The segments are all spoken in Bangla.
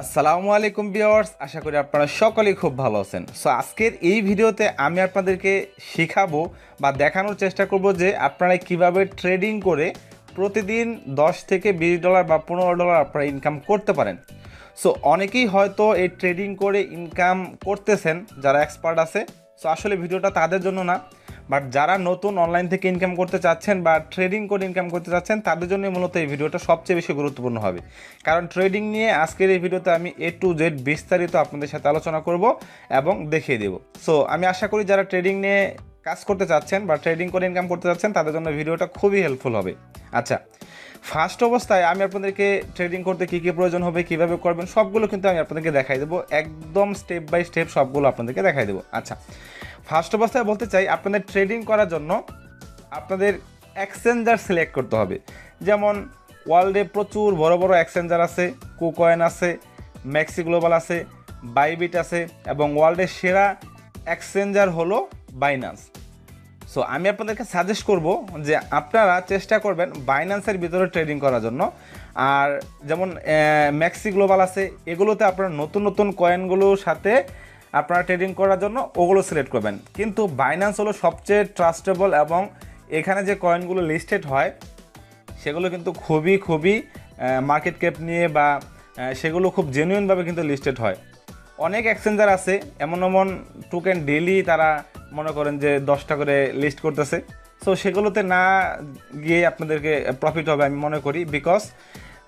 আসসালামু আলাইকুম ভিউয়ার্স, আশা করি আপনারা সকলেই খুব ভালো আছেন। সো আজকের এই ভিডিওতে আমি আপনাদেরকে শেখাবো বা দেখানোর চেষ্টা করব যে আপনারা কিভাবে ট্রেডিং করে প্রতিদিন $10 থেকে $20 বা $15 আপনারা ইনকাম করতে পারেন। সো অনেকেই হয়তো এই ট্রেডিং করে ইনকাম করতেছেন যারা এক্সপার্ট আছে। সো আসলে ভিডিওটা তাদের জন্য না, বাট যারা নতুন অনলাইন থেকে ইনকাম করতে চাচ্ছেন বা ট্রেডিং করে ইনকাম করতে চাচ্ছেন তাদের জন্য মূলত এই ভিডিওটা সবচেয়ে বেশি গুরুত্বপূর্ণ হবে। কারণ ট্রেডিং নিয়ে আজকের এই ভিডিওতে আমি A to Z বিস্তারিত আপনাদের সাথে আলোচনা করব এবং দেখিয়ে দেব। সো আমি আশা করি যারা ট্রেডিং নিয়ে কাজ করতে চাচ্ছেন বা ট্রেডিং করে ইনকাম করতে চাচ্ছেন তাদের জন্য ভিডিওটা খুবই হেল্পফুল হবে। আচ্ছা, ফার্স্ট অবস্থায় আমি আপনাদেরকে ট্রেডিং করতে কী কী প্রয়োজন হবে, কীভাবে করবেন, সবগুলো কিন্তু আমি আপনাদেরকে দেখাই দেবো, একদম স্টেপ বাই স্টেপ সবগুলো আপনাদেরকে দেখাই দেবো। আচ্ছা, ফার্স্ট অবস্থায় বলতে চাই আপনাদের ট্রেডিং করার জন্য আপনাদের এক্সচেঞ্জার সিলেক্ট করতে হবে। যেমন ওয়ার্ল্ডে প্রচুর বড় বড় এক্সচেঞ্জার আছে, কুকয়েন আছে, ম্যাক্সি গ্লোবাল আছে, বাইবিট আছে এবং ওয়ার্ল্ডের সেরা এক্সচেঞ্জার হলো বাইন্যান্স। সো আমি আপনাদেরকে সাজেস্ট করব যে আপনারা চেষ্টা করবেন বাইন্যান্সের ভিতরে ট্রেডিং করার জন্য। আর যেমন ম্যাক্সি গ্লোবাল আছে, এগুলোতে আপনারা নতুন নতুন কয়েনগুলোর সাথে আপনারা ট্রেডিং করার জন্য ওগুলো সিলেক্ট করবেন। কিন্তু বাইন্যান্স হলো সবচেয়ে ট্রাস্টেবল এবং এখানে যে কয়েনগুলো লিস্টেড হয় সেগুলো কিন্তু খুবই মার্কেট ক্যাপ নিয়ে বা সেগুলো খুব জেনুইনভাবে কিন্তু লিস্টেড হয়। অনেক এক্সচেঞ্জার আছে এমন এমন টোকেন ডেইলি তারা মনে করেন যে 10টা করে লিস্ট করতেছে। সো সেগুলোতে না গিয়ে আপনাদেরকে প্রফিট হবে আমি মনে করি, বিকজ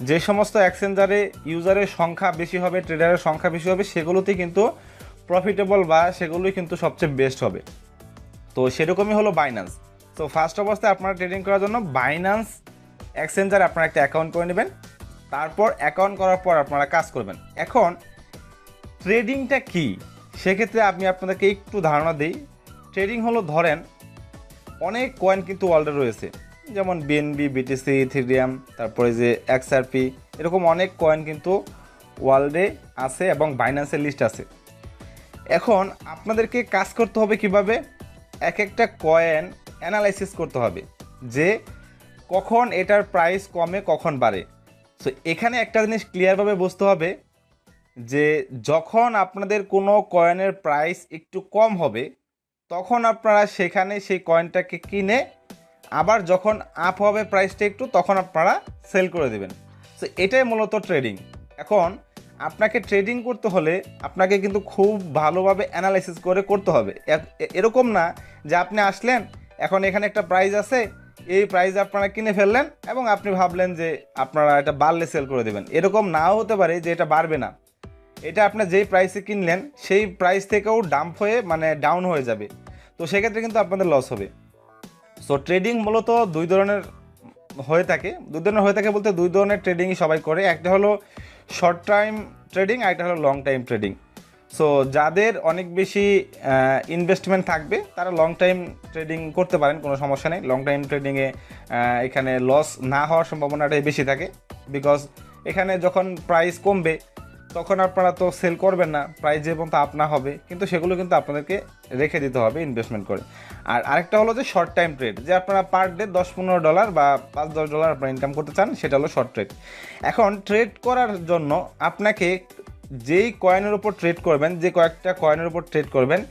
যে সমস্ত এক্সচেঞ্জারে ইউজারের সংখ্যা বেশি হবে, ট্রেডারের সংখ্যা বেশি হবে, সেগুলোতেই কিন্তু প্রফিটেবল বা সেগুলোই কিন্তু সবচেয়ে বেস্ট হবে। তো সেরকমই হলো বাইন্যান্স। তো ফার্স্ট অবস্থায় আপনারা ট্রেডিং করার জন্য বাইন্যান্স এক্সচেঞ্জারে আপনারা একটা অ্যাকাউন্ট করে নেবেন। তারপর অ্যাকাউন্ট করার পর আপনারা কাজ করবেন। এখন ট্রেডিংটা কি, সেক্ষেত্রে আমি আপনাদেরকে একটু ধারণা দিই। ট্রেডিং হলো, ধরেন অনেক কয়েন কিন্তু ওয়ার্ল্ডে রয়েছে, যেমন বিএনবি, বিটিসি, ইথেরিয়াম, তারপরে যে এক্সআরপি, এরকম অনেক কয়েন কিন্তু ওয়ার্ল্ডে আছে এবং বাইন্যান্সের লিস্ট আছে। এখন আপনাদেরকে কাজ করতে হবে কিভাবে, এক একটা কয়েন অ্যানালাইসিস করতে হবে যে কখন এটার প্রাইস কমে কখন বাড়ে। সো এখানে একটা জিনিস ক্লিয়ারভাবে বুঝতে হবে যে যখন আপনাদের কোনো কয়েনের প্রাইস একটু কম হবে তখন আপনারা সেখানে সেই কয়েনটাকে কিনে, আবার যখন আপ হবে প্রাইসটা একটু, তখন আপনারা সেল করে দেবেন। সো এটাই মূলত ট্রেডিং। এখন আপনাকে ট্রেডিং করতে হলে আপনাকে কিন্তু খুব ভালোভাবে অ্যানালাইসিস করে করতে হবে। এরকম না যে আপনি আসলেন, এখন এখানে একটা প্রাইস আছে, এই প্রাইসে আপনারা কিনে ফেললেন এবং আপনি ভাবলেন যে আপনারা এটা বাড়লে সেল করে দেবেন। এরকম নাও হতে পারে যে এটা বাড়বে না, এটা আপনার যেই প্রাইসে কিনলেন সেই প্রাইস থেকেও ডাম্প হয়ে মানে ডাউন হয়ে যাবে। তো সেক্ষেত্রে কিন্তু আপনাদের লস হবে। সো ট্রেডিং মূলত দুই ধরনের হয়ে থাকে বলতে দুই ধরনের ট্রেডিংই সবাই করে। একটা হলো শর্ট টাইম ট্রেডিং, আর একটা হলো লং টাইম ট্রেডিং। সো যাদের অনেক বেশি ইনভেস্টমেন্ট থাকবে তারা লং টাইম ট্রেডিং করতে পারেন, কোনো সমস্যা নেই। লং টাইম ট্রেডিংয়ে এখানে লস না হওয়ার সম্ভাবনাটাই বেশি থাকে, বিকজ এখানে যখন প্রাইস কমবে তখন আপনারা তো সেল করবেন না, প্রাইস যে পর্যন্ত আপ না হবে, কিন্তু সেগুলো কিন্তু আপনাদেরকে রেখে দিতে হবে ইনভেস্টমেন্ট করে। আর আরেকটা হলো যে শর্ট টাইম ট্রেড, যে আপনারা পার ডে $10-15 বা $5-10 আপনারা ইনকাম করতে চান, সেটা হলো শর্ট ট্রেড। এখন ট্রেড করার জন্য আপনাকে যেই কয়েনের উপর ট্রেড করবেন, যে কয়েকটা কয়েনের উপর ট্রেড করবেন,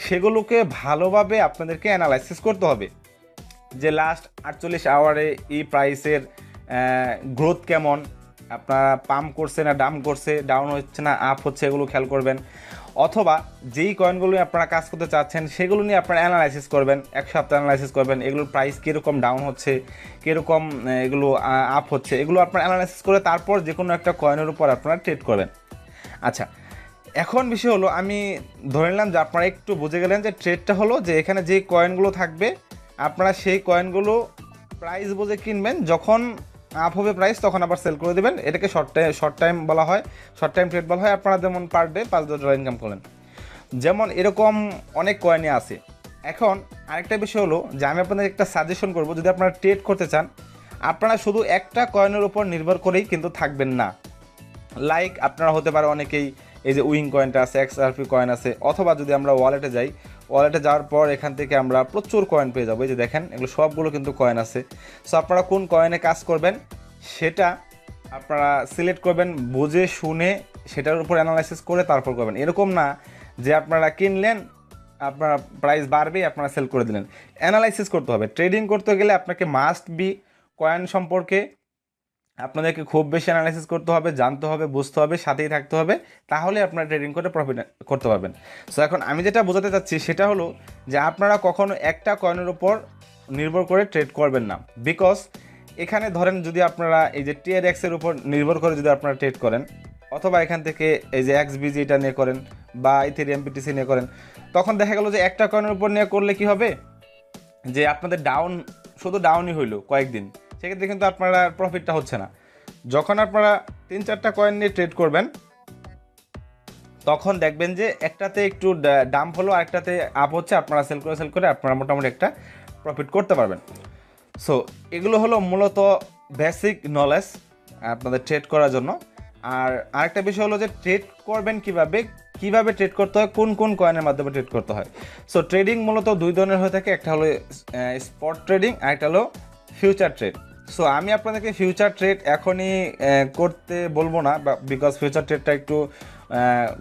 সেগুলোকে ভালোভাবে আপনাদেরকে অ্যানালাইসিস করতে হবে যে লাস্ট 48 আওয়ারে এই প্রাইসের গ্রোথ কেমন, আপনারা পাম্প করছে না ডাম্প করছে, ডাউন হচ্ছে না আপ হচ্ছে, এগুলো খেয়াল করবেন। অথবা যেই কয়েনগুলো আপনারা কাজ করতে চাচ্ছেন সেগুলো নিয়ে আপনারা অ্যানালাইসিস করবেন, এক সপ্তাহ অ্যানালাইসিস করবেন, এগুলোর প্রাইস কীরকম ডাউন হচ্ছে, কীরকম এগুলো আপ হচ্ছে, এগুলো আপনারা অ্যানালাইসিস করে তারপর যে কোনো একটা কয়েনের উপর আপনারা ট্রেড করবেন। আচ্ছা, এখন বিষয় হলো, আমি ধরে নিলাম যে আপনারা একটু বুঝে গেলেন যে ট্রেডটা হলো যে এখানে যে কয়েনগুলো থাকবে আপনারা সেই কয়েনগুলো প্রাইস বুঝে কিনবেন, যখন আপ হবে প্রাইস তখন আবার সেল করে দেবেন। এটাকে শর্ট টাইম বলা হয়, শর্ট টাইম ট্রেড বলা হয়। আপনারা যেমন পার ডে $5-10 ইনকাম করেন, যেমন এরকম অনেক কয়েনই আছে। এখন আরেকটা বিষয় হলো যে আমি আপনাদের একটা সাজেশন করব, যদি আপনারা ট্রেড করতে চান আপনারা শুধু একটা কয়েনের উপর নির্ভর করেই কিন্তু থাকবেন না। লাইক আপনারা হতে পারে অনেকেই এই যে উইং কয়েনটা আছে, এক্সআরপি কয়েন আছে, অথবা যদি আমরা ওয়ালেটে যাই, ওয়ালেটে যাওয়ার পর এখান থেকে আমরা প্রচুর কয়েন পেয়ে যাবো। এই যে দেখেন, এগুলো সবগুলো কিন্তু কয়েন আছে। সো আপনারা কোন কয়েনে কাজ করবেন সেটা আপনারা সিলেক্ট করবেন বুঝে শুনে সেটার উপর অ্যানালাইসিস করে তারপর করবেন। এরকম না যে আপনারা কিনলেন, আপনার প্রাইস বাড়বে, আপনারা সেল করে দিলেন। অ্যানালাইসিস করতে হবে। ট্রেডিং করতে গেলে আপনাকে মাস্ট বি কয়েন সম্পর্কে আপনাদেরকে খুব বেশি অ্যানালাইসিস করতে হবে, জানতে হবে, বুঝতে হবে, সাথেই থাকতে হবে, তাহলে আপনারা ট্রেডিং করে প্রফিট করতে পারবেন। সো এখন আমি যেটা বোঝাতে চাচ্ছি সেটা হলো যে আপনারা কখনো একটা কয়েনের উপর নির্ভর করে ট্রেড করবেন না। বিকজ এখানে ধরেন যদি আপনারা এই যে TRX এর উপর নির্ভর করে যদি আপনারা ট্রেড করেন, অথবা এখান থেকে এই যে XBG এটা নিয়ে করেন বা ইথেরিয়াম BTC নিয়ে করেন, তখন দেখা গেল যে একটা কয়েনের উপর নিয়ে করলে কি হবে যে আপনাদের শুধু ডাউনই হইলো কয়েকদিন, সেক্ষেত্রে কিন্তু আপনারা প্রফিটটা হচ্ছে না। যখন আপনারা 3-4টা কয়েন নিয়ে ট্রেড করবেন, তখন দেখবেন যে একটাতে একটু ডাম্প হলো, আরেকটাতে আপ হচ্ছে, আপনারা সেল করে আপনারা মোটামুটি একটা প্রফিট করতে পারবেন। সো এগুলো হলো মূলত বেসিক নলেজ আপনাদের ট্রেড করার জন্য। আর আরেকটা বিষয় হলো যে ট্রেড করবেন কিভাবে ট্রেড করতে হয়, কোন কোন কয়েনের মাধ্যমে ট্রেড করতে হয়। সো ট্রেডিং মূলত দুই ধরনের হয়ে থাকে, একটা হলো স্পট ট্রেডিং, আরেকটা হলো ফিউচার ট্রেড। সো আমি আপনাদেরকে ফিউচার ট্রেড এখনই করতে বলবো না, বিকজ ফিউচার ট্রেডটা একটু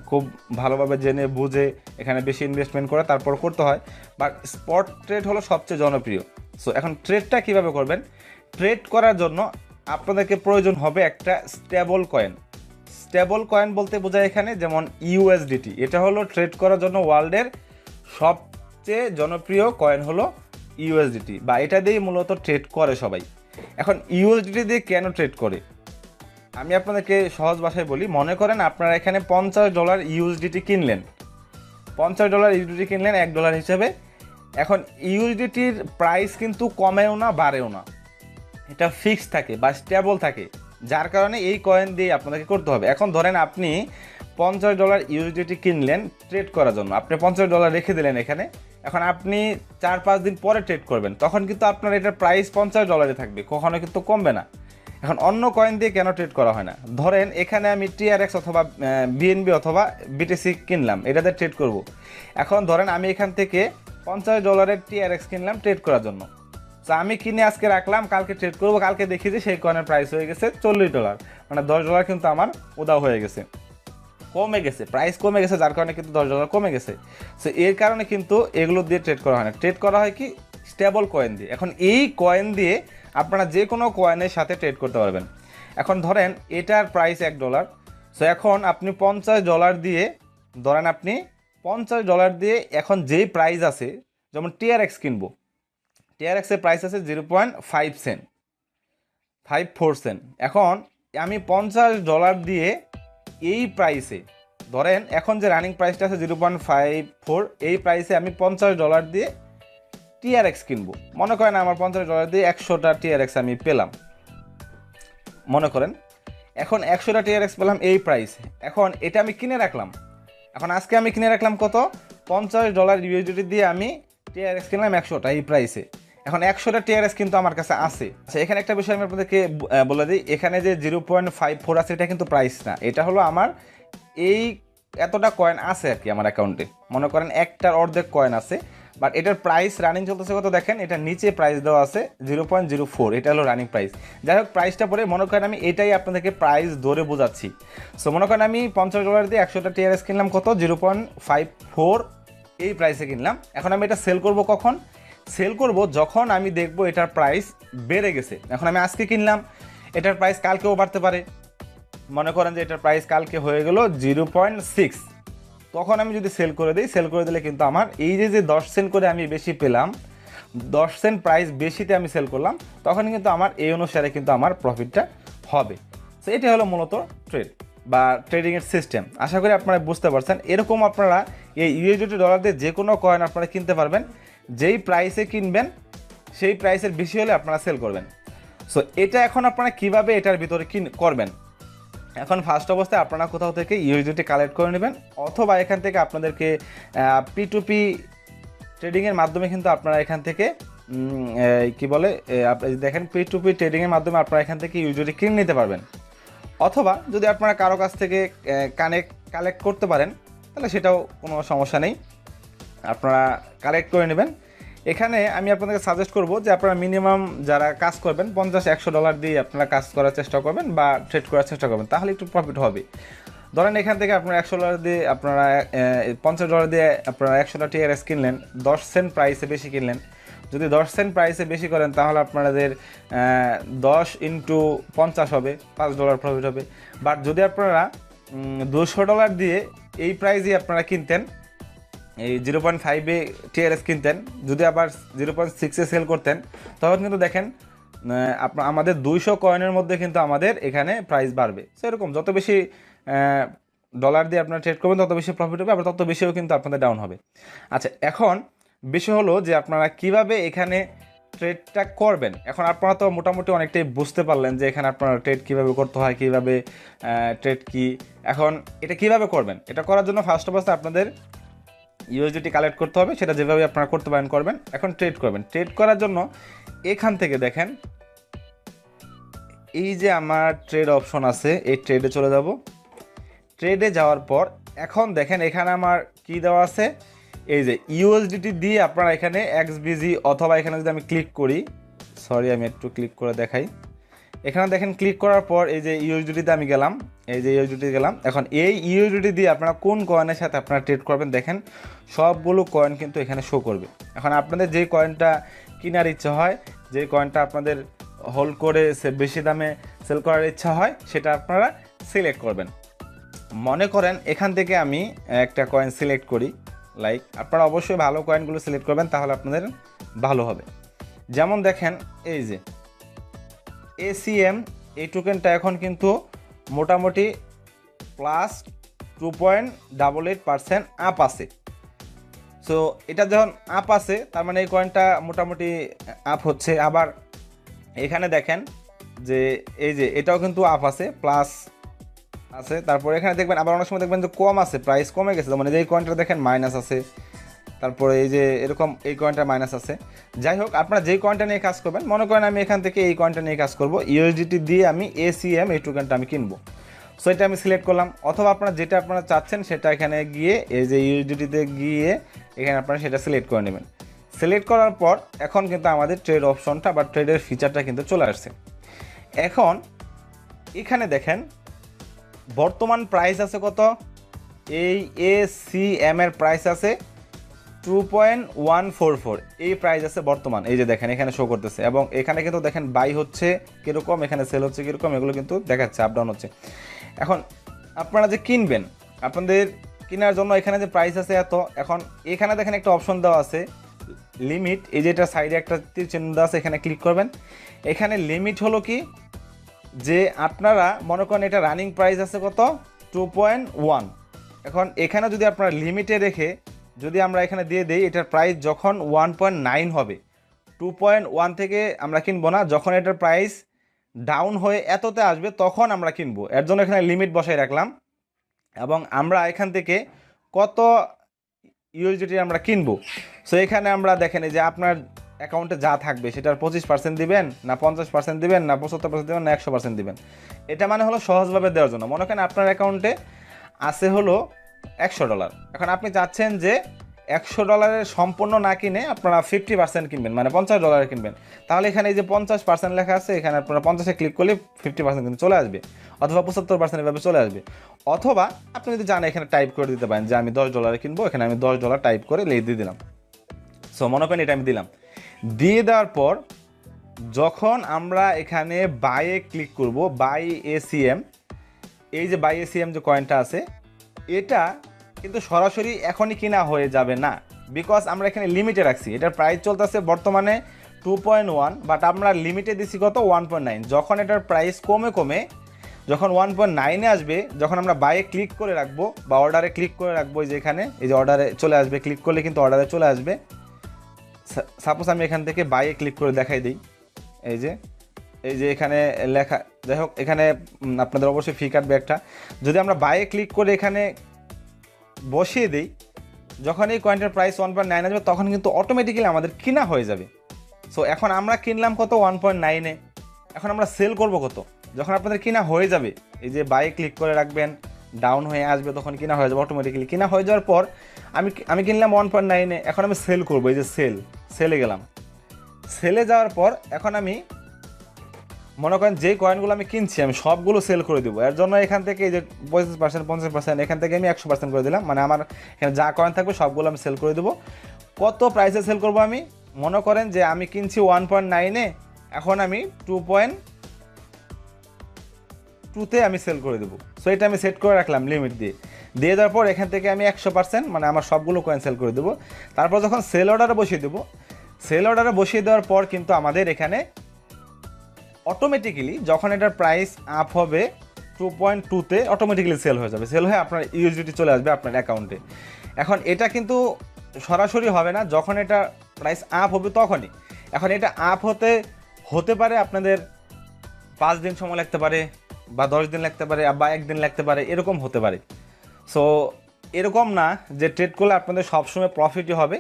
খুব ভালোভাবে জেনে বুঝে এখানে বেশি ইনভেস্টমেন্ট করে তারপর করতে হয়। বাট স্পট ট্রেড হলো সবচেয়ে জনপ্রিয়। সো এখন ট্রেডটা কিভাবে করবেন? ট্রেড করার জন্য আপনাদেরকে প্রয়োজন হবে একটা স্টেবল কয়েন। স্টেবল কয়েন বলতে বোঝায় এখানে যেমন USDT, এটা হলো ট্রেড করার জন্য ওয়ার্ল্ডের সবচেয়ে জনপ্রিয় কয়েন হলো USDT, বা এটা দিয়েই মূলত ট্রেড করে সবাই। এখন USDT দিয়ে কেন ট্রেড করে আমি আপনাদেরকে সহজ ভাষায় বলি। মনে করেন আপনারা এখানে $50 USDT কিনলেন, $50 USDT কিনলেন $1 হিসেবে। এখন USDTর প্রাইস কিন্তু কমেও না বাড়েও না, এটা ফিক্সড থাকে বা স্টেবল থাকে, যার কারণে এই কয়েন দিয়ে আপনাদেরকে করতে হবে। এখন ধরেন আপনি $50 USDT কিনলেন ট্রেড করার জন্য, আপনি $50 রেখে দিলেন এখানে। এখন আপনি 4-5 দিন পরে ট্রেড করবেন, তখন কিন্তু আপনার এটার প্রাইস $50 থাকবে, কখনো কিন্তু কমবে না। এখন অন্য কয়েন দিয়ে কেন ট্রেড করা হয় না? ধরেন এখানে আমি TRX অথবা BNB অথবা BTC কিনলাম, এটাতে ট্রেড করব। এখন ধরেন আমি এখান থেকে $50 TRX কিনলাম ট্রেড করার জন্য। তো আমি কিনে আজকে রাখলাম, কালকে ট্রেড করবো, কালকে দেখি যে সেই কয়েনের প্রাইস হয়ে গেছে $40, মানে $10 কিন্তু আমার উদাও হয়ে গেছে, কমে গেছে, প্রাইস কমে গেছে, যার কারণে কিন্তু $10 কমে গেছে। সো এর কারণে কিন্তু এগুলো দিয়ে ট্রেড করা হয় না, ট্রেড করা হয় কি স্টেবল কয়েন দিয়ে। এখন এই কয়েন দিয়ে আপনারা যে কোনো কয়েনের সাথে ট্রেড করতে পারবেন। এখন ধরেন এটার প্রাইস $1, সো এখন আপনি $50 দিয়ে, ধরেন আপনি $50 দিয়ে এখন যেই প্রাইস আছে, যেমন TRX কিনবো, TRX এর প্রাইস আছে 0.5 সেন্ট, 54 সেন্ট। এখন আমি $50 দিয়ে এই প্রাইসে, ধরেন এখন যে রানিং প্রাইসটা আছে 0.54, এই প্রাইসে আমি $50 দিয়ে TRX কিনবো। মনে করেন আমার $50 দিয়ে 100টা TRX আমি পেলাম, মনে করেন এখন 100টা TRX পেলাম এই প্রাইসে। এখন এটা আমি কিনে রাখলাম, এখন আজকে আমি কিনে রাখলাম কত, $50 USDT দিয়ে আমি TRX কিনলাম 100টা এই প্রাইসে। এখন 100টা TRX কিন্তু আমার কাছে আছে। আচ্ছা, এখানে একটা বিষয় আমি আপনাদেরকে বলে দিই, এখানে যে 0.54 আছে এটা কিন্তু প্রাইস না, এটা হলো আমার এই এতটা কয়েন আছে আর কি আমার অ্যাকাউন্টে। মনে করেন একটার অর্ধেক কয়েন আছে, বাট এটার প্রাইস রানিং চলতেছে কত দেখেন, এটা নিচে প্রাইস দেওয়া আছে 0.04, এটা হলো রানিং প্রাইস। যাই হোক, প্রাইসটা পরে মনে করেন আমি এটাই আপনাদেরকে প্রাইস ধরে বোঝাচ্ছি। সো মনে করেন আমি $50 দিয়ে 100টা TRX কিনলাম কত, 0.54 এই প্রাইসে কিনলাম। এখন আমি এটা সেল করব কখন? সেল করব যখন আমি দেখব এটার প্রাইস বেড়ে গেছে। এখন আমি আজকে কিনলাম, এটার প্রাইস কালকেও বাড়তে পারে। মনে করেন যে এটার প্রাইস কালকে হয়ে গেল 0.6, তখন আমি যদি সেল করে দিই, সেল করে দিলে কিন্তু আমার এই যে 10 সেন্ট করে আমি বেশি পেলাম, 10 সেন্ট প্রাইস বেশিতে আমি সেল করলাম, তখন কিন্তু আমার এই অনুসারে কিন্তু আমার প্রফিটটা হবে। সো এটা হলো মূলত ট্রেড বা ট্রেডিংয়ের সিস্টেম। আশা করি আপনারা বুঝতে পারছেন। এরকম আপনারা এই USDT ডলার দিয়ে যে কোনো কয়েন আপনারা কিনতে পারবেন, যেই প্রাইসে কিনবেন সেই প্রাইসের বেশি হলে আপনারা সেল করবেন। সো এটা এখন আপনারা কিভাবে এটার ভিতরে করবেন? এখন ফার্স্ট অবস্থায় আপনারা কোথাও থেকে USDT কালেক্ট করে নেবেন, অথবা এখান থেকে আপনাদেরকে P2P ট্রেডিংয়ের মাধ্যমে কিন্তু আপনারা এখান থেকে কি বলে দেখেন P2P ট্রেডিংয়ের মাধ্যমে আপনারা এখান থেকে USDT কিনে নিতে পারবেন। অথবা যদি আপনারা কারো কাছ থেকে কালেক্ট করতে পারেন, তাহলে সেটাও কোনো সমস্যা নেই, আপনারা কালেক্ট করে নেবেন। এখানে আমি আপনাদেরকে সাজেস্ট করব যে আপনারা মিনিমাম যারা কাজ করবেন $50-100 দিয়ে আপনারা কাজ করার চেষ্টা করবেন বা ট্রেড করার চেষ্টা করবেন, তাহলে একটু প্রফিট হবে। ধরেন এখান থেকে আপনারা $100 দিয়ে আপনারা $50 দিয়ে আপনারা 100টা টিআরএস কিনলেন, 10 সেন্ট প্রাইসে বেশি কিনলেন। যদি 10 সেন্ট প্রাইসে বেশি করেন তাহলে আপনাদের 10 ইন্টু 50 হবে, $5 প্রফিট হবে। বাট যদি আপনারা $200 দিয়ে এই প্রাইসে আপনারা কিনতেন, এই 0.5-এ টিআরএস কিনতেন, যদি আবার 0.6-এ সেল করতেন, তখন কিন্তু দেখেন আপনার আমাদের 200 কয়েনের মধ্যে কিন্তু আমাদের এখানে প্রাইস বাড়বে। সেরকম যত বেশি ডলার দিয়ে আপনারা ট্রেড করবেন তত বেশি প্রফিট হবে, আবার তত বেশিও কিন্তু আপনাদের ডাউন হবে। আচ্ছা, এখন বিষয় হলো যে আপনারা কিভাবে এখানে ট্রেডটা করবেন। এখন আপনারা তো মোটামুটি অনেকটাই বুঝতে পারলেন যে এখানে আপনারা ট্রেড কীভাবে করতে হয়, কীভাবে ট্রেড কি। এখন এটা কিভাবে করবেন, এটা করার জন্য ফার্স্ট অফ অল আপনাদের ইউএসডিটি কালেক্ট করতে হবে, সেটা যেভাবে আপনারা করতে পারেন করবেন। এখন ট্রেড করবেন, ট্রেড করার জন্য এখান থেকে দেখেন এই যে আমার ট্রেড অপশন আছে, এই ট্রেডে চলে যাব। ট্রেডে যাওয়ার পর এখন দেখেন এখানে আমার কি দেওয়া আছে, এই যে ইউএসডিটি দিয়ে আপনারা এখানে এক্সবিজি অথবা এখানে যদি আমি ক্লিক করি, সরি আমি একটু ক্লিক করে দেখাই। এখানে দেখেন ক্লিক করার পর এই যে ইউএসডিটিতে আমি গেলাম, এই যে ইউএসডিটি গেলাম। এখন এই ইউএসডিটি দিয়ে আপনারা কোন কয়েনের সাথে আপনারা ট্রেড করবেন দেখেন সবগুলো কয়েন কিন্তু এখানে শো করবে। এখন আপনাদের যে কয়েনটা কেনার ইচ্ছা হয়, যে কয়েনটা আপনাদের হোল্ড করে বেশি দামে সেল করার ইচ্ছা হয়, সেটা আপনারা সিলেক্ট করবেন। মনে করেন এখান থেকে আমি একটা কয়েন সিলেক্ট করি, লাইক আপনারা অবশ্যই ভালো কয়েনগুলো সিলেক্ট করবেন, তাহলে আপনাদের ভালো হবে। যেমন দেখেন এই যে ACM, এই টোকেনটা এখন কিন্তু মোটামুটি +2.88% আপ আছে। সো এটা যখন আপ আছে তার মানে এই কয়েনটা মোটামুটি আপ হচ্ছে। আবার এখানে দেখেন যে এই যে এটাও কিন্তু আপ আছে, প্লাস আছে। তারপরে এখানে দেখবেন আবার অনেক সময় দেখবেন যে কম আছে, প্রাইস কমে গেছে, মানে এই কয়েনটা দেখেন মাইনাস আছে। তারপরে এই যে এরকম এই কয়েনটা মাইনাস আছে। যাই হোক, আপনারা যেই কয়েনটা নিয়ে কাজ করবেন, মনে করেন আমি এখান থেকে এই কয়েনটা নিয়ে কাজ করব, ইউএসডিটি দিয়ে আমি ACM এই টোকেনটা আমি কিনবো। সো এটা আমি সিলেক্ট করলাম। অথবা আপনারা যেটা আপনারা চাচ্ছেন সেটা এখানে গিয়ে এই যে ইউএসডিটিতে গিয়ে এখানে আপনারা সেটা সিলেক্ট করে নেবেন। সিলেক্ট করার পর এখন কিন্তু আমাদের ট্রেড অপশনটা বা ট্রেডের ফিচারটা কিন্তু চলে আসছে। এখন এখানে দেখেন বর্তমান প্রাইস আছে কত, এই ACM এর প্রাইস আছে 2.144, এই প্রাইস আছে বর্তমান। এই যে দেখেন এখানে শো করতেছে, এবং এখানে কিন্তু দেখেন বাই হচ্ছে কীরকম, এখানে সেল হচ্ছে কীরকম, এগুলো কিন্তু দেখাচ্ছে আপ ডাউন হচ্ছে। এখন আপনারা যে কিনবেন, আপনাদের কেনার জন্য এখানে যে প্রাইস আছে এত, এখন এখানে দেখেন একটা অপশন দেওয়া আছে লিমিট, এই যে এটা সাইডে একটা তীর চিহ্ন দেওয়া আছে, এখানে ক্লিক করবেন। এখানে লিমিট হলো কি, যে আপনারা মনে করেন এটা রানিং প্রাইস আছে কত 2.1। এখন এখানে যদি আপনারা লিমিটে রেখে যদি আমরা এখানে দিয়ে দিই, এটার প্রাইস যখন 1.9 হবে, 2.1 থেকে আমরা কিনবো না, যখন এটার প্রাইস ডাউন হয়ে এততে আসবে তখন আমরা কিনবো। এর জন্য এখানে লিমিট বসাই রাখলাম, এবং আমরা এখান থেকে কত ইউএসডিটি আমরা কিনবো। সো এখানে আমরা দেখেন যে আপনার অ্যাকাউন্টে যা থাকবে সেটার 25% দিবেন, না 50% দিবেন, না 75% দিবেন, না 100% দিবেন। এটা মানে হলো সহজভাবে দেওয়ার জন্য। মনে করেন আপনার অ্যাকাউন্টে আছে হলো $100, এখন আপনি চাচ্ছেন যে $100 সম্পূর্ণ না কিনে আপনারা 50% কিনবেন, মানে $50 কিনবেন। তাহলে এখানে এই যে 50% লেখা আছে, এখানে আপনারা 50-এ ক্লিক করলে 50% কিন্তু চলে আসবে, অথবা 75% এভাবে চলে আসবে। অথবা আপনি যদি জানেন এখানে টাইপ করে দিতে পারেন যে আমি $10 কিনবো, এখানে আমি $10 টাইপ করে দিয়ে দিলাম। সো মনে করেন এটা আমি দিলাম, দিয়ে দেওয়ার পর যখন আমরা এখানে বাইয়ে ক্লিক করব, বাই ACM, এই যে বাই ACM যে কয়েনটা আছে, এটা কিন্তু সরাসরি এখনই কিনা হয়ে যাবে না, বিকজ আমরা এখানে লিমিটে রাখছি। এটার প্রাইস চলতেছে বর্তমানে 2.1, বাট আমরা লিমিটে দিছি কত 1.9। যখন এটার প্রাইস কমে কমে যখন 1.9-এ আসবে, যখন আমরা বাইয়ে ক্লিক করে রাখবো বা অর্ডারে ক্লিক করে রাখবো, যে এখানে এই যে অর্ডারে চলে আসবে, ক্লিক করলে কিন্তু অর্ডারে চলে আসবে। সাপোজ আমি এখান থেকে বাইয়ে ক্লিক করে দেখাই দিই, এই যে এখানে লেখা, যাই হোক এখানে আপনাদের অবশ্যই ফি কাটবে একটা। যদি আমরা বাইয়ে ক্লিক করে এখানে বসিয়ে দিই, যখন এই কয়েনটার প্রাইস 1.9 আসবে তখন কিন্তু অটোমেটিক্যালি আমাদের কিনা হয়ে যাবে। সো এখন আমরা কিনলাম কত 1.9-এ, এখন আমরা সেল করব কত, যখন আপনাদের কিনা হয়ে যাবে, এই যে বাইয়ে ক্লিক করে রাখবেন, ডাউন হয়ে আসবে, তখন কিনা হয়ে যাবে অটোমেটিক্যালি। কিনা হয়ে যাওয়ার পর আমি কিনলাম 1.9-এ, এখন আমি সেল করবো, এই যে সেলে গেলাম। সেলে যাওয়ার পর এখন আমি মনে করেন যে কয়েনগুলো আমি কিনছি আমি সবগুলো সেল করে দেবো। এর জন্য এখান থেকে এই যে 25%, 50%, এখান থেকে আমি 100% করে দিলাম, মানে আমার এখানে যা কয়েন থাকবে সবগুলো আমি সেল করে দেবো। কত প্রাইসে সেল করবো আমি? মনে করেন যে আমি কিনছি 1.9-এ, এখন আমি 2.2-তে আমি সেল করে দেবো। সো এটা আমি সেট করে রাখলাম লিমিট দিয়ে দেওয়ার পর এখান থেকে আমি 100%, মানে আমার সবগুলো কয়েন সেল করে দেবো। তারপর যখন সেল অর্ডারে বসিয়ে দেবো, সেল অর্ডারে বসিয়ে দেওয়ার পর কিন্তু আমাদের এখানে অটোমেটিক্যালি যখন এটার প্রাইস আপ হবে 2.2-তে অটোমেটিক্যালি সেল হয়ে যাবে। সেল হয়ে আপনার ইউএসডিটি চলে আসবে আপনার অ্যাকাউন্টে। এখন এটা কিন্তু সরাসরি হবে না, যখন এটা প্রাইস আপ হবে তখনই। এখন এটা আপ হতে পারে আপনাদের 5 দিন সময় লাগতে পারে, বা 10 দিন লাগতে পারে, বা 1 দিন লাগতে পারে, এরকম হতে পারে। সো এরকম না যে ট্রেড করলে আপনাদের সবসময় প্রফিটই হবে,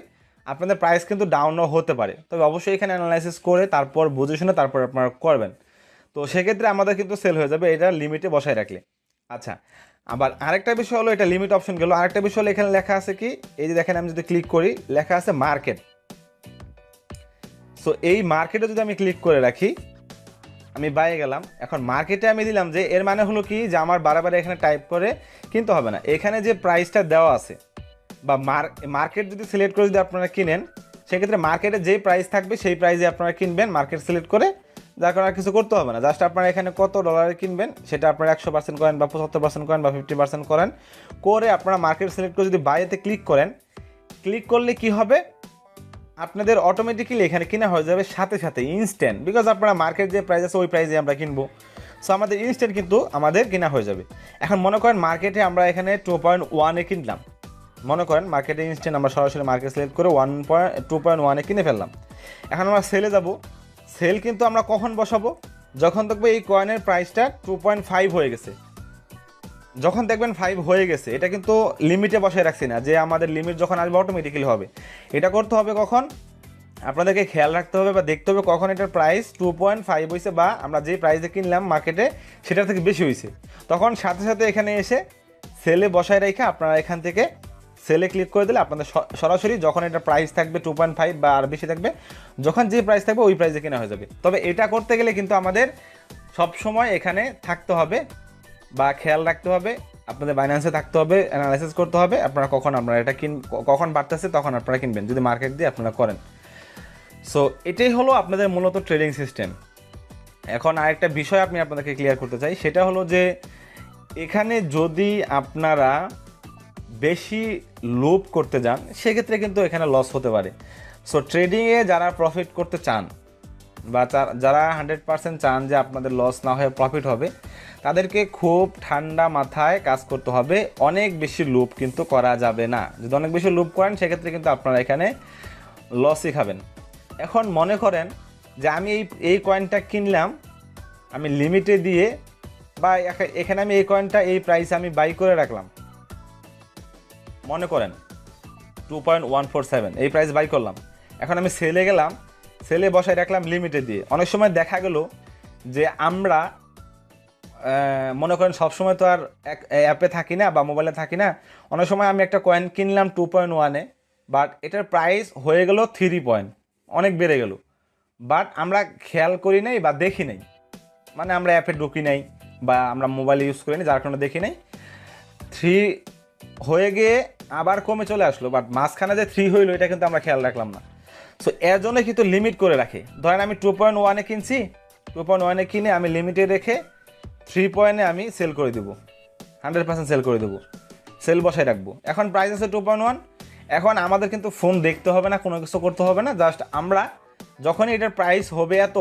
আপনাদের প্রাইস কিন্তু ডাউনও হতে পারে। তবে অবশ্যই এখানে অ্যানালাইসিস করে তারপর বুঝে শুনে তারপর আপনারা করবেন। তো সেক্ষেত্রে আমাদের কিন্তু সেল হয়ে যাবে এটা লিমিটে বসায় রাখলে। আচ্ছা, আবার আরেকটা বিষয় হলো, এটা লিমিট অপশন গেল। আরেকটা বিষয় হলো এখানে লেখা আছে কি, এই যে দেখেন আমি যদি ক্লিক করি লেখা আছে মার্কেট। সো এই মার্কেটে যদি আমি ক্লিক করে রাখি, আমি বাইরে গেলাম, এখন মার্কেটে আমি দিলাম যে, এর মানে হলো কি যে আমার বারবার এখানে টাইপ করে কিনতে হবে না, এখানে যে প্রাইসটা দেওয়া আছে বা মার্কেট যদি সিলেক্ট করে যদি আপনারা কিনেন, সেক্ষেত্রে মার্কেটে যেই প্রাইস থাকবে সেই প্রাইসে আপনারা কিনবেন মার্কেট সিলেক্ট করে। যার কারণে আর কিছু করতে হবে না, জাস্ট আপনারা এখানে কত ডলারে কিনবেন সেটা আপনারা 100% করেন, বা 75% করেন, বা 50% করেন, করে আপনারা মার্কেট সিলেক্ট করে যদি বাইরেতে ক্লিক করেন, ক্লিক করলে কি হবে, আপনাদের অটোমেটিক্যালি এখানে কিনা হয়ে যাবে সাথে সাথে ইনস্ট্যান্ট। বিকজ আপনারা মার্কেট যে প্রাইস আছে ওই প্রাইসে আমরা কিনবো, সো আমাদের ইনস্ট্যান্ট কিন্তু আমাদের কিনা হয়ে যাবে। এখন মনে করেন মার্কেটে আমরা এখানে 2.1-এ কিনলাম, মনে করেন মার্কেটে ইনস্ট্যান্ট আমরা সরাসরি মার্কেট সিলেক্ট করে 2.1-এ কিনে ফেললাম। এখন আমরা সেলে যাব। সেল কিন্তু আমরা কখন বসাবো? যখন দেখবো এই কয়েনের প্রাইসটা 2.5 হয়ে গেছে। যখন দেখবেন 5 হয়ে গেছে, এটা কিন্তু লিমিটে বসায় রাখছি না যে আমাদের লিমিট যখন আসবে অটোমেটিক্যালি হবে। এটা করতে হবে কখন? আপনাদেরকে খেয়াল রাখতে হবে বা দেখতে হবে কখন এটার প্রাইস 2.5 হয়েছে, বা আমরা যে প্রাইসে কিনলাম মার্কেটে সেটার থেকে বেশি হয়েছে, তখন সাথে সাথে এখানে এসে সেলে বসায় রেখে আপনারা এখান থেকে সেলে ক্লিক করে দিলে আপনাদের সরাসরি যখন এটা প্রাইস থাকবে 2.5 বা আর বেশি থাকবে, যখন যে প্রাইস থাকবে ওই প্রাইসে কেনা হয়ে যাবে। তবে এটা করতে গেলে কিন্তু আমাদের সবসময় এখানে থাকতে হবে বা খেয়াল রাখতে হবে, আপনাদের বাইন্যান্সে থাকতে হবে, অ্যানালাইসিস করতে হবে আপনারা আপনারা এটা কখন বাড়তেছে তখন আপনারা কিনবেন, যদি মার্কেট দিয়ে আপনারা করেন। সো এটাই হলো আপনাদের মূলত ট্রেডিং সিস্টেম। এখন আরেকটা বিষয় আমি আপনাদেরকে ক্লিয়ার করতে চাই, সেটা হলো যে এখানে যদি আপনারা বেশি লোভ করতে যান সেক্ষেত্রে কিন্তু এখানে লস হতে পারে। সো ট্রেডিংয়ে যারা প্রফিট করতে চান বা যারা 100% চান যে আপনাদের লস না হয়ে প্রফিট হবে, তাদেরকে খুব ঠান্ডা মাথায় কাজ করতে হবে। অনেক বেশি লোভ কিন্তু করা যাবে না। যদি অনেক বেশি লোভ করেন সেক্ষেত্রে কিন্তু আপনারা এখানে লসই খাবেন। এখন মনে করেন যে আমি এই কয়েনটা কিনলাম আমি লিমিটে দিয়ে, বা এখানে আমি এই কয়েনটা এই প্রাইসে আমি বাই করে রাখলাম, মনে করেন 2.147 এই প্রাইস বাই করলাম। এখন আমি সেলে গেলাম, সেলে বসায় রাখলাম লিমিটে দিয়ে। অনেক সময় দেখা গেল যে আমরা মনে করেন সবসময় তো আর অ্যাপে থাকি না বা মোবাইলে থাকি না, অনেক সময় আমি একটা কয়েন কিনলাম 2.1-এ, বাট এটার প্রাইস হয়ে গেল 3 অনেক বেড়ে গেল, বাট আমরা খেয়াল করি নাই বা দেখি নাই, মানে আমরা অ্যাপে ঢুকি নাই বা আমরা মোবাইল ইউজ করি নি, যার কারণে দেখি নাই। 3 হয়ে গিয়ে আবার কমে চলে আসলো, বাট মাঝখানে যে 3 হইলো এটা কিন্তু আমরা খেয়াল রাখলাম না। সো এর জন্য কিন্তু লিমিট করে রাখে। ধরেন আমি 2.1-এ কিনছি, 2.1-এ কিনে আমি লিমিটে রেখে 3 আমি সেল করে দেবো, 100% সেল করে দেবো, সেল বসায় রাখবো। এখন প্রাইস আছে 2.1। এখন আমাদের কিন্তু ফোন দেখতে হবে না, কোনো কিছু করতে হবে না, জাস্ট আমরা যখনই এটার প্রাইস হবে এত,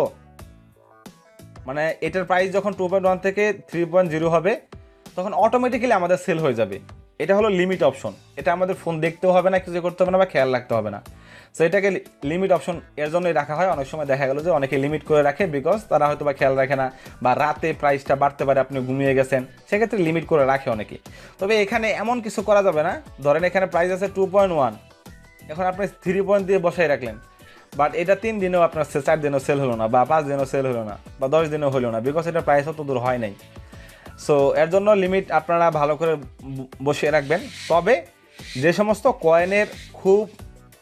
মানে এটার প্রাইস যখন 2.1 থেকে 3.0 হবে তখন অটোমেটিক্যালি আমাদের সেল হয়ে যাবে। এটা হলো লিমিট অপশন। এটা আমাদের ফোন দেখতেও হবে না, কিছু করতে হবে না বা খেয়াল রাখতে হবে না। সো এটাকে লিমিট অপশন এর জন্যই রাখা হয়। অনেক সময় দেখা গেল যে অনেকে লিমিট করে রাখে, বিকজ তারা হয়তো বা খেয়াল রাখে না, বা রাতে প্রাইসটা বাড়তে পারে, আপনি ঘুমিয়ে গেছেন, সেক্ষেত্রে লিমিট করে রাখে অনেকে। তবে এখানে এমন কিছু করা যাবে না। ধরেন এখানে প্রাইস আছে 2.1, এখন আপনি 3 দিয়ে বসাই রাখলেন, বাট এটা 3 দিনেও আপনার 4 দিনেও সেল হলো না, বা 5 দিনেও সেল হলো না, বা 10 দিনেও হলো না, বিকজ এটা প্রাইস অত দূর হয় নাই। সো এর জন্য লিমিট আপনারা ভালো করে বসিয়ে রাখবেন। তবে যে সমস্ত কয়েনের খুব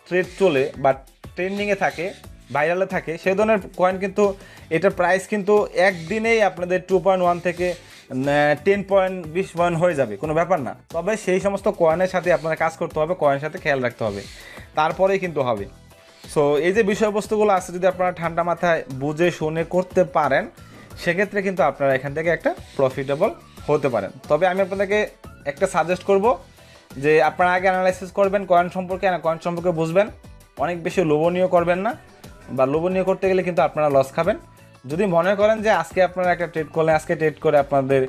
ট্রেড চলে বা ট্রেন্ডিংয়ে থাকে ভাইরালে থাকে সেই ধরনের কয়েন কিন্তু এটার প্রাইস কিন্তু একদিনেই আপনাদের 2.1 থেকে 10 পয়েন্ট হয়ে যাবে, কোনো ব্যাপার না। তবে সেই সমস্ত কয়েনের সাথে আপনারা কাজ করতে হবে, কয়েনের সাথে খেয়াল রাখতে হবে, তারপরেই কিন্তু হবে। সো এই যে বিষয়বস্তুগুলো আছে যদি আপনারা ঠান্ডা মাথায় বুঝে শুনে করতে পারেন সেক্ষেত্রে কিন্তু আপনারা এখান থেকে একটা প্রফিটেবল হতে পারেন। তবে আমি আপনাদেরকে একটা সাজেস্ট করব যে আপনারা আগে অ্যানালাইসিস করবেন কয়েন সম্পর্কে বুঝবেন, অনেক বেশি লোভনীয় করবেন না, বা লোভনীয় করতে গেলে কিন্তু আপনারা লস খাবেন। যদি মনে করেন যে আজকে আপনারা একটা ট্রেড করলেন, আজকে ট্রেড করে আপনাদের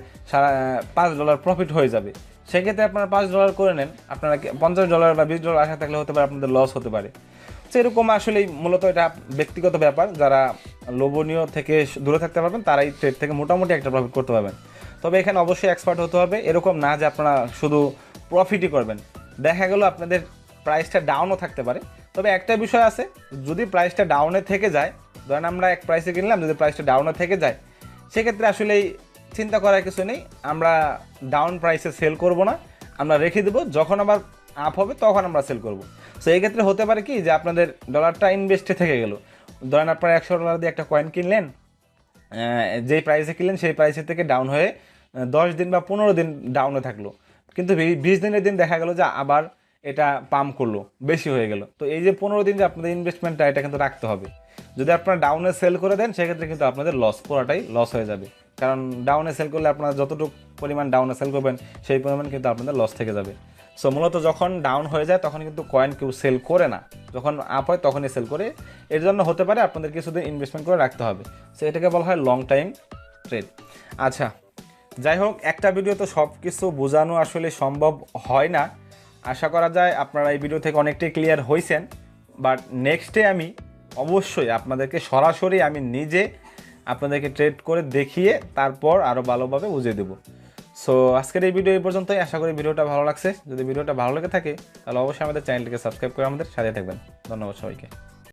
$5 প্রফিট হয়ে যাবে, সেক্ষেত্রে আপনারা $5 করে নেন। আপনারা $50 বা $20 আশা থাকলে হতে পারে আপনাদের লস হতে পারে। সেরকম আসলেই মূলত এটা ব্যক্তিগত ব্যাপার, যারা লোভনীয় থেকে দূরে থাকতে পারবেন তারাই ট্রেড থেকে মোটামুটি একটা প্রফিট করতে পারবেন। তবে এখানে অবশ্যই এক্সপার্ট হতে হবে, এরকম না যে আপনারা শুধু প্রফিটই করবেন। দেখা গেল আপনাদের প্রাইসটা ডাউনও থাকতে পারে। তবে একটা বিষয় আছে, যদি প্রাইসটা ডাউনে থেকে যায়, ধরেন আমরা এক প্রাইসে কিনলাম, যদি প্রাইসটা ডাউনে থেকে যায় সেক্ষেত্রে আসলেই চিন্তা করার কিছু নেই, আমরা ডাউন প্রাইসে সেল করব না, আমরা রেখে দেবো, যখন আবার আপ হবে তখন আমরা সেল করব। সো এই ক্ষেত্রে হতে পারে কি যে আপনাদের ডলারটা ইনভেস্টে থেকে গেল, ধরেন আপনারা $100 দিয়ে একটা কয়েন কিনলেন, যেই প্রাইসে কিনলেন সেই প্রাইসের থেকে ডাউন হয়ে 10 দিন বা 15 দিন ডাউনে থাকলো, কিন্তু 20 দিনের দিন দেখা গেল যে আবার এটা পাম্প করলো, বেশি হয়ে গেল। তো এই যে 15 দিন যে আপনাদের ইনভেস্টমেন্টটা এটা কিন্তু রাখতে হবে। যদি আপনারা ডাউনে সেল করে দেন সেক্ষেত্রে কিন্তু আপনাদের পুরোটাই লস হয়ে যাবে, কারণ ডাউনে সেল করলে আপনারা যতটুকু পরিমাণ ডাউনে সেল করবেন সেই পরিমাণ কিন্তু আপনাদের লস থেকে যাবে। সো মূলত যখন ডাউন হয়ে যায় তখন কিন্তু কয়েন কেউ সেল করে না, যখন আপ হয় তখনই সেল করে। এর জন্য হতে পারে আপনাদের কিছুদিন ইনভেস্টমেন্ট করে রাখতে হবে। সো এটাকে বলা হয় লং টাইম ট্রেড। আচ্ছা, যাই হোক, একটা ভিডিও তো সব কিছু বোঝানো আসলে সম্ভব হয় না। আশা করা যায় আপনারা এই ভিডিও থেকে অনেকটাই ক্লিয়ার হয়েছেন। বাট নেক্সটে আমি অবশ্যই আপনাদেরকে সরাসরি আমি নিজে আপনাদেরকে ট্রেড করে দেখিয়ে তারপর আরও ভালোভাবে বুঝিয়ে দেবো। সো আজকের এই ভিডিও এই পর্যন্তই। আশা করি ভিডিওটা ভালো লাগছে। যদি ভিডিওটা ভালো লেগে থাকে তাহলে অবশ্যই আমাদের চ্যানেলটিকে সাবস্ক্রাইব করে আমাদের সাথে থাকবেন। ধন্যবাদ সবাইকে।